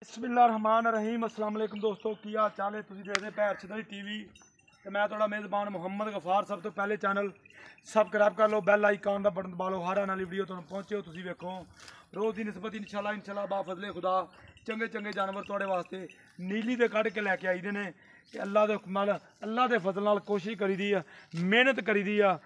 बिस्मिल्लाहिर्रहमानिर्रहीम अस्सलाम वालेकुम दोस्तों की हाल चाल है। तुसीं देखदे भैर छदरी टीवी ते मैं थोड़ा मेज़बान मुहम्मद गफार। सब तो पहले चैनल सबसक्राइब कर लो, बैल आइकॉन का बटन दबा लो, हर आने वाली वीडियो तुहानूं पहुंचे हो। तुसीं वेखो रोज़ की निस्बत इंशाल्लाह बा फजले खुदा चंगे चंगे जानवर तुहाडे वास्ते नीली दे कढ़ के लैके आई दे ने कि अल्लाह दे हुक्म नाल अल्लाह दे फजल नाल कोशिश करी दी आ, मेहनत करी दी आ।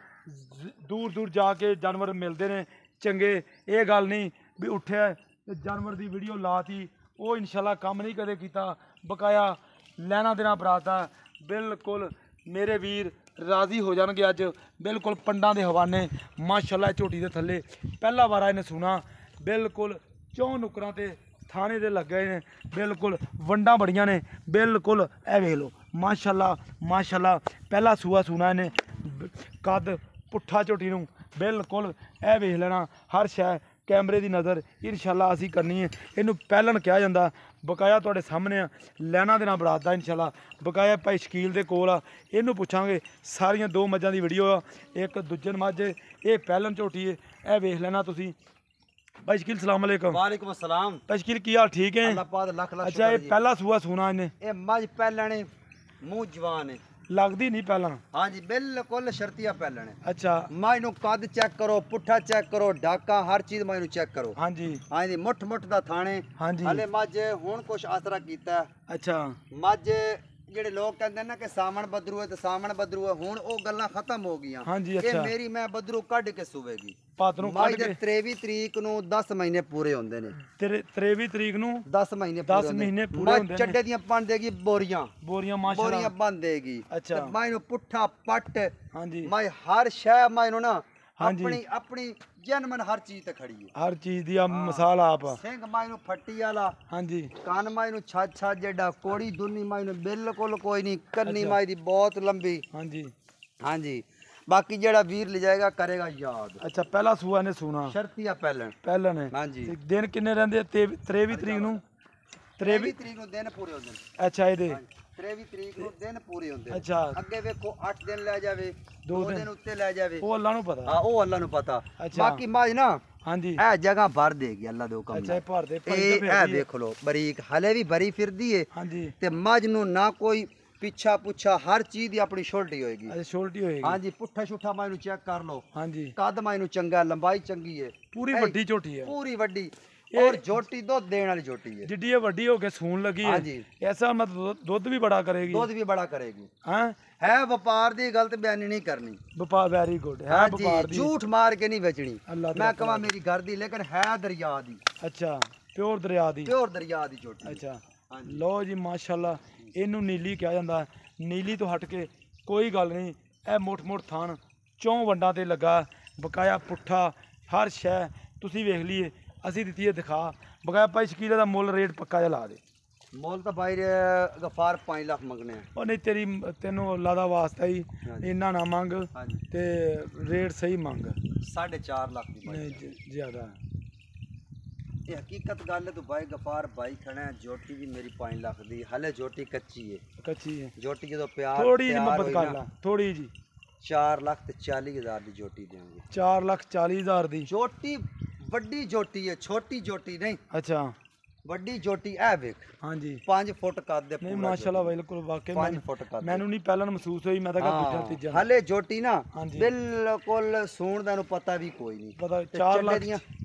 दूर दूर जाके जानवर मिलते ने चंगे। ये गल नहीं भी उठे ते जानवर की वीडियो लाती, वो इंशाल्लाह काम नहीं कदे कीता। बकाया लैना देना बराता बिल्कुल मेरे वीर राजी हो जाएंगे। अज बिल्कुल पंडा के हवाने माशाल्लाह झोटी के थले पहला बार इन्हें सुना। बिल्कुल चौं नुकरां ते थाने दे लगे ने, बिल्कुल वंडा बड़ियां ने। बिल्कुल ए वेख लो माशाल्लाह माशाल्लाह पहला सूआ सुना इन्हें। कद पुट्ठा झोटी नूं बिल्कुल ए वेख लेना। हर शै कैमरे की नज़र इंशाल्लाह असी करनी है। इनू पहलन कहा जाता। बकाया तुहाडे सामने आ लैना देना बराता इंशाल्लाह। बकाया भाई शकील दे कोल आ, इनू पुछांगे। सारियां दो मझां की वीडियो आ, एक दुजन मझ ये पहलन झोटी है। ए वेख लेना तुसीं। भाई शकील सलाम अलैकुम। वालेकुम अस्सलाम। भाई शकील की हाल ठीक है? अल्लाह पाक लख लख अच्छा, ये शुक्र जी। पहला सूआ सुना इन्हें? ये मज पहलण है, मुंह जवान है। लगदी नहीं पहलन? हाँ जी बिल्कुल शर्तिया पहलण है। अच्छा मज नू कद चेक करो, पुट्ठा चेक करो, डाका हर चीज मज नू चेक करो। हाँ जी हाँ जी मुठ मुठ दा थाने। हाँ जी। हले मज हुण कुछ आसरा कीता। अच्छा मज ਜਿਹੜੇ ਲੋਕ ਕਹਿੰਦੇ ਨਾ ਕਿ ਸਾਵਣ ਬਦਰੂ ਹੈ ਤੇ ਸਾਵਣ ਬਦਰੂ ਹੈ, ਹੁਣ ਉਹ ਗੱਲਾਂ ਖਤਮ ਹੋ ਗਈਆਂ। हाँ जी। ਇਹ अच्छा ਮੇਰੀ ਮੈਂ ਬਦਰੂ ਕੱਢ ਕੇ ਸੁਵੇਗੀ। पात नूं ਮਜ कढ ਦੇ के 23 ਤਰੀਕ ਨੂੰ 10 ਮਹੀਨੇ ਪੂਰੇ ਹੁੰਦੇ ਨੇ। 23 ਤਰੀਕ ਨੂੰ 10 ਮਹੀਨੇ 10 ਮਹੀਨੇ ਪੂਰੇ ਹੁੰਦੇ ਨੇ। ਚੱਡੇ ਦੀਆਂ ਬਣ ਦੇਗੀ ਬੋਰੀਆਂ बोरियां माशाल्लाह। ਬੋਰੀਆਂ ਬਣ ਦੇਗੀ। ਅੱਛਾ। ਤੇ ਮੈਂ ਇਹਨੂੰ ਪੁੱਠਾ ਪੱਟ हाँ जी ਮੈਂ ਹਰ ਸ਼ੈ ਮੈਂ ਇਹਨੂੰ ਨਾ हाँ जी। ਆਪਣੀ ਜਨਮਨ ਹਰ ਚੀਜ਼ ਤੇ ਖੜੀ ਹੈ। हर चीज़ दी मिसाल आप। ਸਿੰਘ ਮੈਂ ਇਹਨੂੰ ਫੱਟੀ ਵਾਲਾ हाँ जी ਕੰਨ ਮੈਂ ਇਹਨੂੰ ਛੱਜ ਛੱਜ ਜਿਹੜਾ ਕੋੜੀ ਦੁੰਨੀ ਮੈਂ ਇਹਨੂੰ ਬਿਲਕੁਲ ਕੋਈ ਨਹੀਂ ਕੰਨੀ ਮੈਂ ਇਹਦੀ ਬਹੁਤ ਲੰਬੀ। हाँ जी। ਹਾਂਜੀ ਬਾਕੀ ਜਿਹੜਾ ਵੀਰ ਲੈ ਜਾਏਗਾ ਕਰੇਗਾ ਯਾਦ। अच्छा पहला सूआ ने सुना ਸ਼ਰਤੀਆ ਪਹਿਲਣ। पहला ने। ਹਾਂਜੀ ते दिन किन्ने रहंदे? 23 तरीक ਨੂੰ 23 ਤਰੀਕ ਨੂੰ ਦਿਨ ਪੂਰੇ ਹੁੰਦੇ ਨੇ। अच्छा ਇਹਦੇ 23 ਤਰੀਕ ਨੂੰ ਦਿਨ ਪੂਰੇ ਹੁੰਦੇ ਨੇ। अच्छा ਅੱਗੇ ਵੇਖੋ 8 ਦਿਨ ਲੈ ਜਾਵੇ, ਦੋ 2 ਦਿਨ ਦਿਨ ਉੱਤੇ ਲੈ ਜਾਵੇ। ਉਹ ਅੱਲਾ ਨੂੰ ਪਤਾ। ਹਾਂ ਉਹ ਅੱਲਾ ਨੂੰ ਪਤਾ। ਅੱਛਾ। ਬਾਕੀ ਮਾਜ ਨਾ हाँ जी ਇਹ ਜਗ੍ਹਾ ਭਰ ਦੇਗੀ ਅੱਲਾ ਦੇ ਹੁਕਮ अच्छा ਨਾਲ। ਇਹ ਭਰ ਦੇ ਇਹ ਦੇਖ ਲੋ ਬਰੀਕ ਹਲੇ ਵੀ ਭਰੀ ਫਿਰਦੀ ਏ। हाँ जी ਤੇ ਮੱਝ ਨੂੰ ਨਾ ਕੋਈ ਪਿੱਛਾ ਪੁੱਛਾ ਹਰ ਚੀਜ਼ ਦੀ ਆਪਣੀ ਛੋਟੀ ਹੋਏਗੀ। अच्छा छोटी होएगी। ਹਾਂਜੀ ਪੁੱਠਾ ਛੁੱਠਾ ਮੱਝ ਨੂੰ ਚੈੱਕ ਕਰ ਲੋ। हाँ जी ਕੱਦ ਮੱਝ ਨੂੰ ਚੰਗਾ, ਲੰਬਾਈ ਚੰਗੀ ਏ, पूरी ਇਹ ਵੱਡੀ ਝੋਟੀ ਹੈ। ਪੂਰੀ ਵੱਡੀ ਔਰ ਝੋਟੀ ਦੁੱਧ ਦੇਣ ਵਾਲੀ ਝੋਟੀ ਏ। ਜਿੱਡੀ ਇਹ ਵੱਡੀ ਹੋ ਕੇ ਸੂਣ ਲੱਗੀ हाँ ਹੈ जी। ਐਸਾ ਮਤ ਦੁੱਧ ਵੀ ਬੜਾ ਕਰੇਗੀ। ਦੁੱਧ ਵੀ ਬੜਾ ਕਰੇਗੀ। ਹਾਂ ਹੈ ਵਪਾਰ ਦੀ ਗਲਤ ਬਿਆਨੀ ਨਹੀਂ ਕਰਨੀ। ਵਪਾਰ ਵੈਰੀ ਗੁੱਡ ਹੈ। ਹਾਂਜੀ, ਵਪਾਰ ਦੀ ਝੂਠ ਮਾਰ ਕੇ ਨਹੀਂ ਵੇਚਣੀ। ਅੱਲਾਹ ਮੈਂ ਕਹਾਂ ਮੇਰੀ ਘਰ ਦੀ ਲੇਕਿਨ ਹੈ ਦਰਿਆ ਦੀ, ਅੱਛਾ ਪਿਓਰ ਦਰਿਆ ਦੀ। ਪਿਓਰ ਦਰਿਆ ਦੀ ਝੋਟੀ। ਅੱਛਾ ਹਾਂਜੀ। ਲਓ ਜੀ ਮਾਸ਼ਾਅੱਲਾ ਇਹਨੂੰ ਨੀਲੀ ਕਿਹਾ ਜਾਂਦਾ। ਨੀਲੀ ਤੋਂ ਹਟ ਕੇ ਕੋਈ ਗੱਲ ਨਹੀਂ। ਇਹ ਮੁੱਠ ਮੁੱਠ ਥਾਣ ਚੌਂ ਵੰਡਾਂ ਤੇ ਲੱਗਾ। ਬਕਾਇਆ ਪੁੱਠਾ ਹਰ ਸ਼ੈ ਤੁਸੀਂ ਵੇਖ ਲਈਏ। ਅਸੀਂ ਦਿੱਤੀ ਹੈ ਦਿਖਾ। ਬਕਾਇਆ ਭਾਈ ਸ਼ਕੀਲ ਦਾ ਮੁੱਲ ਰੇਟ ਪੱਕਾ ਜਿਹਾ ਲਾ ਦੇ। ਮੁੱਲ ਤਾਂ ਬਾਈ ਗਫਾਰ 5 ਲੱਖ ਮੰਗਨੇ ਆ। ਉਹ ਨਹੀਂ ਤੈਨੂੰ ਅੱਲਾ ਦਾ ਵਾਸਤਾ ਹੀ ਇੰਨਾ ਨਾ ਮੰਗ ਹਾਂਜੀ ਤੇ ਰੇਟ ਸਹੀ ਮੰਗ। 4.5 ਲੱਖ ਦੀ ਬਾਈ। ਨਹੀਂ ਜ਼ਿਆਦਾ। ਇਹ ਹਕੀਕਤ ਗੱਲ ਹੈ। ਤੂੰ ਬਾਈ ਗਫਾਰ ਬਾਈ ਖੜਾ ਹੈ। ਜੋਟੀ ਵੀ ਮੇਰੀ 5 ਲੱਖ ਦੀ ਹਲੇ ਝੋਟੀ ਕੱਚੀ ਹੈ। ਕੱਚੀ ਹੈ ਜੋਟੀ ਜਦੋਂ ਪਿਆਰ ਥੋੜੀ ਜਿਹੀ ਤਿਆਰ ਮੁਹੱਬਤ ਹੋਈ ਕਰ ਨਾ, ਲਾ ਥੋੜੀ ਜੀ। 4 ਲੱਖ ਤੇ 40 ਹਜ਼ਾਰ ਦੀ ਜੋਟੀ ਦੇਵਾਂਗੇ। 4,40,000 ਦੀ ਜੋਟੀ ਵੱਡੀ ਜੋਟੀ ਹੈ, ਛੋਟੀ ਜੋਟੀ ਨਹੀਂ। ਅੱਛਾ ਵੱਡੀ ਜੋਟੀ ਇਹ ਵੇਖ ਹਾਂਜੀ 5 ਫੁੱਟ ਕੱਦ ਦੇ ਨਹੀਂ ਪੂਰਾ ਮਾਸ਼ਾਅੱਲਾ ਬਿਲਕੁਲ ਵਾਕਈ 5 ਫੁੱਟ ਕੱਦ। ਮੈਨੂੰ ਨਹੀਂ ਪਹਿਲਾਂ ਮਹਿਸੂਸ ਹੋਈ। ਮੈਂ ਤਾਂ ਕਿਹਾ ਦੂਜਾ ਤੀਜਾ ਹਲੇ ਜੋਟੀ ਨਾ ਹਾਂਜੀ। ਬਿਲਕੁਲ ਸੂਣ ਦਾ ਨੂੰ ਪਤਾ ਵੀ ਕੋਈ ਨਹੀਂ। ਪਤਾ ਤੇ 4 ਚੱਲੇ ਲੱਖ ਦੀਆਂ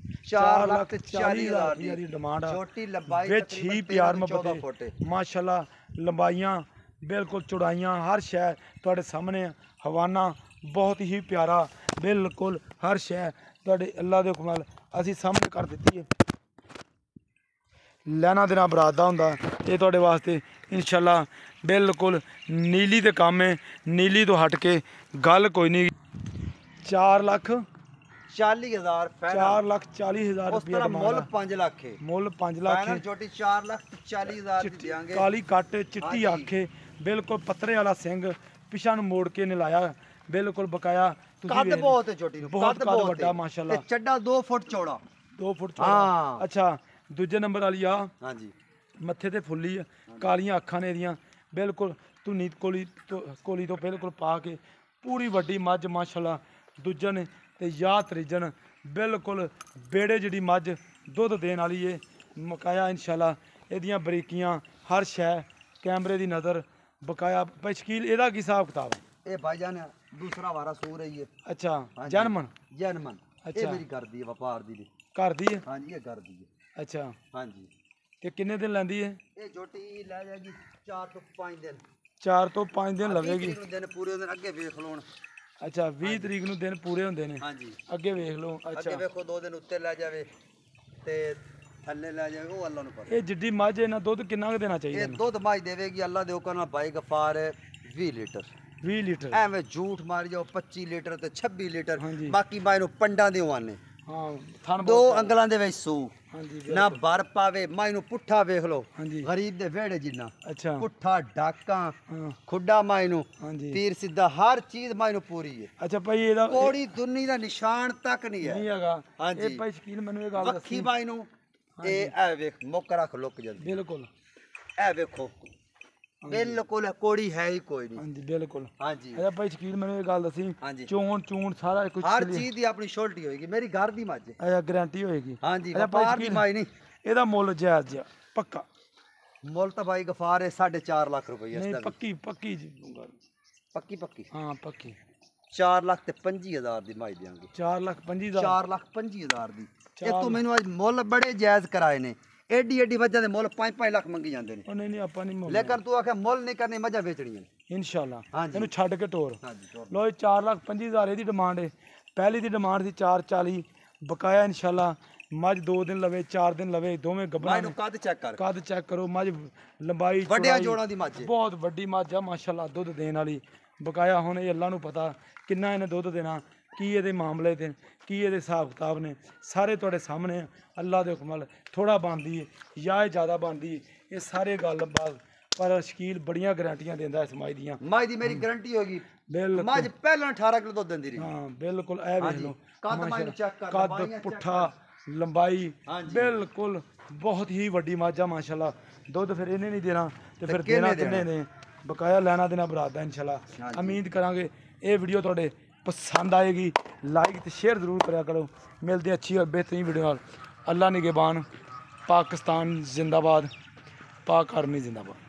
4,40,000 ਦੀ ਡਿਮਾਂਡ ਆ। ਛੋਟੀ ਲੰਬਾਈ ਵਿੱਚ ਹੀ ਤਕਰੀਬਨ ਪਿਆਰ 14 ਮੁਹੱਬਤ ਫੁੱਟ। ਮਾਸ਼ਾਅੱਲਾ ਲੰਬਾਈਆਂ ਬਿਲਕੁਲ ਚੌੜਾਈਆਂ ਹਰ ਸ਼ੈ ਤੁਹਾਡੇ ਸਾਹਮਣੇ ਆ। ਹਵਾਨਾ ਬਹੁਤ ਹੀ ਪਿਆਰਾ ਬਿਲਕੁਲ ਹਰ ਸ਼ੈ ਤੁਹਾਡੇ ਅੱਲਾ ਦੇ ਹੁਕਮ ਨਾਲ ਅਸੀਂ ਸਾਹਮਣੇ ਕਰ ਦਿੱਤੀ ਹੈ। ਲੈਣਾ ਦੇਣਾ ਬਰਾਤ ਦਾ ਹੁੰਦਾ ਇਹ ਤੁਹਾਡੇ ਵਾਸਤੇ ਇੰਸ਼ਾਅੱਲਾ ਬਿਲਕੁਲ ਨੀਲੀ ਦੇ ਕੰਮ ਹੈ। ਨੀਲੀ ਤੋਂ ਹਟ ਕੇ ਗੱਲ ਕੋਈ ਨਹੀਂ। 4,40,000 4,40,000 ਉਸ ਰੁਪਏ ਤਰ੍ਹਾਂ ਮੁੱਲ ਡਿਮਾਂਡ 5 ਲੱਖ ਹੈ। ਮੁੱਲ 5 ਲੱਖ ਫਾਈਨਲ ਜੋਟੀ 4,40,000 ਦੀ ਦੇਾਂਗੇ। ਕਾਲੀ ਕੱਟ ਚਿੱਟੀ ਹਾਂਜੀ। ਅੱਖ ਬਿਲਕੁਲ ਪੱਤਰੇ ਵਾਲਾ ਸਿੰਘ ਪਿਛਾ ਨੂੰ ਮੋੜ ਕੇ ਨੇ ਲਾਇਆ ਬਿਲਕੁਲ ਬਕਾਇਆ। ਤੁਸੀਂ ਕੱਦ ਵੇਖ ਬਹੁਤ ਹੈ ਜੋਟੀ ਨੂੰ, ਬਹੁਤ ਕੱਦ ਵੱਡਾ ਹੈ। ਮਾਸ਼ਾਅੱਲਾ। ਤੇ ਚੱਡਾ 2 ਫੁੱਟ ਚੌੜਾ। 2 ਫੁੱਟ ਹਾਂ। ਚੌੜਾ। ਅੱਛਾ ਦੂਜੇ ਨੰਬਰ ਵਾਲੀ ਆ ਹਾਂਜੀ ਮੱਥੇ ਤੇ ਫੁੱਲੀ ਆ ਕਾਲੀਆਂ ਅੱਖਾਂ ਨੇ ਇਹਦੀਆਂ ਬਿਲਕੁਲ ਧੁਨੀ ਕੋਲੀ ਤੋਂ ਬਿਲਕੁਲ ਪਾ ਕੇ ਪੂਰੀ ਵੱਡੀ ਮੱਝ ਮਾਸ਼ਾਅੱਲਾ। ਦੂਜਨ ਤੇ ਜਾਂ ਤਰੀਜਨ ਬਿਲਕੁਲ ਬੇੜੇ ਜਿਹੜੀ ਮੱਝ ਦੁੱਧ ਦੇਣ ਵਾਲੀ ਏ। ਮਕਾਇਆ ਇੰਸ਼ਾਅੱਲਾ ਇਹਦੀਆਂ ਬਰੀਕੀਆਂ ਹਰ ਸ਼ੈ ਕੈਮਰੇ ਦੀ ਨਜ਼ਰ ਬਕਾਇਆ। ਭਾਈ ਸ਼ਕੀਲ ਇਹਦਾ ਕੀ ਹਿਸਾਬ ਕਿਤਾਬ ਹੈ? ਇਹ ਭਾਈਜਾਨ ਦੂਸਰਾ ਵਾਰਾ ਸੂਰ ਹੈ ਇਹ। ਅੱਛਾ ਜਨਮਨ ਜਨਮਨ ਅੱਛਾ। ਇਹ ਮੇਰੀ ਕਰਦੀ ਹੈ ਵਪਾਰ ਦੀ ਘਰ ਦੀ ਹੈ? ਹਾਂਜੀ ਇਹ ਕਰਦੀ ਹੈ। ਅੱਛਾ ਹਾਂਜੀ ਤੇ ਕਿੰਨੇ ਦਿਨ ਲੈਂਦੀ ਹੈ? ਇਹ ਝੋਟੀ ਲੈ ਜਾਏਗੀ 4 ਤੋਂ 5 ਦਿਨ। 4 ਤੋਂ 5 ਦਿਨ ਲਵੇਗੀ। ਦਿਨ ਪੂਰੇ ਹੁੰਦੇ ਨੇ, ਅੱਗੇ ਵੇਖ ਲਓ ਹੁਣ। ਅੱਛਾ 20 ਤਰੀਕ ਨੂੰ ਦਿਨ ਪੂਰੇ ਹੁੰਦੇ ਨੇ। ਹਾਂਜੀ ਅੱਗੇ ਵੇਖ ਲਓ। ਅੱਗੇ ਅੱਛਾ ਵੇਖੋ 2 ਦਿਨ ਉੱਤੇ ਲੈ ਜਾਵੇ ਤੇ ਥੱਲੇ ਲੈ ਜਾਵੇ, ਉਹ ਅੱਲਾ ਨੂੰ ਪਤਾ। ਇਹ ਜਿੱਡੀ ਮੱਝ ਇਹਨਾਂ ਦੁੱਧ ਕਿੰਨਾ ਕੁ ਦੇਣਾ ਚਾਹੀਦਾ ਇਹ ਇਹਨੂੰ? ਦੁੱਧ ਮੱਝ ਦੇਵੇਗੀ ਅੱਲਾ ਦੇ ਹੁਕਮ ਨਾਲ ਬਾਈ ਗਫਾਰ 20 ਲੀਟਰ। 20 ਲੀਟਰ? ਐਵੇਂ ਝੂਠ ਮਾਰੀ ਜਾਓ 25 ਲੀਟਰ ਤੇ 26 ਲੀਟਰ। ਹਾਂਜੀ। ਬਾਕੀ ਮਾਈ ਨੂੰ ਪੰਡਾਂ ਦੇ ਆਨੇ ਹਾਂ ਥਣ 2 ਬਹੁਤ ਅੰਗਲਾਂ ਦੇ ਵਿੱਚ ਸੂ ਹਾਂਜੀ ਨਾ ਭਰ ਪਾਵੇ। ਮਾਈ ਨੂੰ ਪੁੱਠਾ ਵੇਖ ਲਓ, ਹਾਂਜੀ ਗਰੀਬ ਦੇ ਵਿਹੜੇ ਜਿੰਨਾ ਅੱਛਾ ਪੁੱਠਾ ਡਾਕਾਂ ਹਾਂ ਖੁੱਡਾ ਮਾਈ ਨੂੰ ਹਾਂਜੀ ਤੀਰ ਸਿੱਧਾ ਹਰ ਚੀਜ਼ ਮਾਈ ਨੂੰ ਪੂਰੀ ਹੈ। ਅੱਛਾ ਭਾਈ ਇਹਦਾ ਕੋੜੀ ਦੁਨੀ ਦਾ ਨਿਸ਼ਾਨ ਤੱਕ ਨਹੀਂ ਨਹੀਂ ਹੈ। ਹੈਗਾ। ਹਾਂਜੀ। ਇਹ ਭਾਈ ਸ਼ਕੀਲ ਮੈਨੂੰ ਇਹ ਗੱਲ ਵੱਖੀ ਦੱਸੀ। ਮਾਈ ਨੂੰ ਇਹ ਐ ਵੇਖ ਮੁੱਕ ਰੱਖ ਲੁੱਕ ਜਲਦੀ। ਬਿਲਕੁਲ ਐ ਵੇਖੋ ਬਿਲਕੁਲ ਕੋੜੀ ਹੈ ਹੀ ਕੋਈ ਨਹੀਂ। ਹਾਂਜੀ ਬਿਲਕੁਲ। ਹਾਂਜੀ ਅੱਛਾ ਭਾਈ ਸ਼ਕੀਲ ਮੈਨੂੰ ਇਹ ਗੱਲ ਦੱਸੀ ਹਾਂਜੀ। ਚੋਣ ਚੂਣ ਸਾਰਾ ਕੁਝ ਹਰ ਚੀਜ਼ ਦੀ ਆਪਣੀ ਸ਼ੋਲਟੀ ਹੋਏਗੀ। ਮੇਰੀ ਘਰ ਦੀ ਮੱਝ ਹੈ। ਅੱਛਾ ਗਾਰੰਟੀ ਹੋਏਗੀ। ਹਾਂਜੀ ਅੱਛਾ ਭਾਈ ਵਪਾਰ ਦੀ ਸ਼ਕੀਲ ਮਾਈ ਨਹੀਂ। ਇਹਦਾ ਮੁੱਲ ਜਾਇਜ਼ ਜਿਹਾ ਪੱਕਾ? ਮੁੱਲ ਤਾਂ ਬਾਈ ਗਫਾਰ ਹੈ 4.5 ਲੱਖ ਰੁਪਏ ਇਸ ਨਹੀਂ ਦਾ। ਪੱਕੀ ਪੱਕੀ ਜੀ ਗੱਲ। ਪੱਕੀ ਹਾਂ ਪੱਕੀ 4 ਲੱਖ ਤੇ 25,000 ਦੀ ਮਾਈ ਦੇਾਂਗੇ। 4,25,000? 4 ਲੱਖ 25,000 ਦੀ। ਇਹ ਤੂੰ ਮੈਨੂੰ ਅੱਜ ਮੁੱਲ ਬੜੇ ਜਾਇਜ਼ ਕਰਾਏ ਨੇ। ਏਡੀ ਮੱਝਾਂ ਦੇ ਮੁੱਲ 5-5 ਲੱਖ ਮੰਗੀ ਜਾਂਦੇ ਨੇ। ਉਹ ਨਹੀਂ ਆਪਾਂ ਨਹੀਂ ਮੁੱਲ ਲੇਕਿਨ ਤੂੰ ਆਖਿਆ ਮੁੱਲ ਨਹੀਂ ਕਰਨੀ, ਮੱਝਾਂ ਵੇਚਣੀਆਂ ਨੇ। ਇਨਸ਼ਾਅੱਲਾ ਹਾਂਜੀ। ਇਹਨੂੰ ਛੱਡ ਕੇ ਟੋਰ। ਹਾਂਜੀ ਲੋ 4,25,000 ਇਹਦੀ ਡਿਮਾਂਡ ਹੈ। ਪਹਿਲੀ ਦੀ ਡਿਮਾਂਡ ਸੀ 440 ਬਕਾਇਆ ਇਨਸ਼ਾਅੱਲਾ। ਮੱਝ 2 ਦਿਨ ਲਵੇ 4 ਦਿਨ ਲਵੇ ਦੋਵੇਂ ਗੱਭਰਾਂ ਮਾਈ ਨੂੰ ਕੱਦ ਚੈੱਕ ਕਰ, ਕੱਦ ਚੈੱਕ ਕਰੋ। ਮੱਝ ਲੰਬਾਈ ਵੱਡਿਆਂ ਚੌੜਾਈ ਜੋੜਾਂ ਦੀ ਮੱਝ ਹੈ। ਬਹੁਤ ਵੱਡੀ ਮੱਝ ਆ ਮਾਸ਼ਾਅੱਲਾ, ਦੁੱਧ ਦੇਣ ਵਾਲੀ ਬਕਾਇਆ। ਹੁਣ ਇਹ ਅੱਲਾ ਨੂੰ ਪਤਾ ਕਿੰਨਾ ਇਹਨੇ ਦੁੱਧ ਦੇਣਾ, ਕੀ ਇਹਦੇ ਮਾਮਲੇ ਤੇ ਕੀ ਇਹਦੇ ਹਿਸਾਬ ਕਿਤਾਬ ਨੇ, ਸਾਰੇ ਤੁਹਾਡੇ ਸਾਹਮਣੇ ਆ। ਅੱਲਾ ਦੇ ਹੁਕਮ ਨਾਲ ਥੋੜਾ ਬਣਦੀ ਹੈ ਜਾਂ ਇਹ ਜ਼ਿਆਦਾ ਬਣਦੀ ਹੈ, ਇਹ ਸਾਰੇ ਗੱਲਬਾਤ। ਪਰ ਸ਼ਕੀਲ ਬੜੀਆਂ ਗਾਰੰਟੀਆਂ ਦਿੰਦਾ ਇਸ ਮੱਝ ਦੀਆਂ। ਮੱਝ ਦੀ ਮੇਰੀ ਗਾਰੰਟੀ ਹੋਗੀ। ਬਿਲਕੁਲ ਮੱਝ ਪਹਿਲਾਂ 18 ਕਿਲੋ ਦੁੱਧ ਦਿੰਦੀ ਰਹੀ। ਹਾਂ ਬਿਲਕੁਲ। ਇਹ ਵੇਖ ਲਓ ਕੱਦ ਮਾਈ ਨੂੰ ਚੈੱਕ ਕਰ, ਕੱਦ ਲੰਬਾਈਆਂ check ਪੁੱਠਾ ਲੰਬਾਈ ਹਾਂਜੀ। ਬਿਲਕੁਲ ਬਹੁਤ ਹੀ ਵੱਡੀ ਮੱਝ ਆ ਮਾਸ਼ਾਅੱਲਾ। ਦੁੱਧ ਫਿਰ ਇਹਨੇ ਨਹੀਂ ਦੇਣਾ ਤੇ ਫਿਰ ਕਿਹਨੇ ਦੇਣਾ ਕਿੰਨੇ ਨੇ? ਬਕਾਇਆ ਲੈਣਾ ਦੇਣਾ ਬਰਾਤ ਦਾ ਇਨਸ਼ਾਅੱਲਾ। ਹਾਂਜੀ। ਉਮੀਦ ਕਰਾਂਗੇ ਇਹ ਵੀਡੀਓ ਤੁਹਾਡੇ ਪਸੰਦ ਆਏਗੀ। ਲਾਈਕ ਤੇ ਸ਼ੇਅਰ ਜ਼ਰੂਰ ਕਰਿਆ ਕਰੋ। ਮਿਲਦੇ ਅੱਛੀ ਔਰ ਬਿਹਤਰੀਨ ਵੀਡੀਓ ਨਾਲ। ਅੱਲਾ ਨਿਗਹਿਬਾਨ। ਪਾਕਿਸਤਾਨ ਜ਼ਿੰਦਾਬਾਦ। ਪਾਕ ਆਰਮੀ ਜ਼ਿੰਦਾਬਾਦ।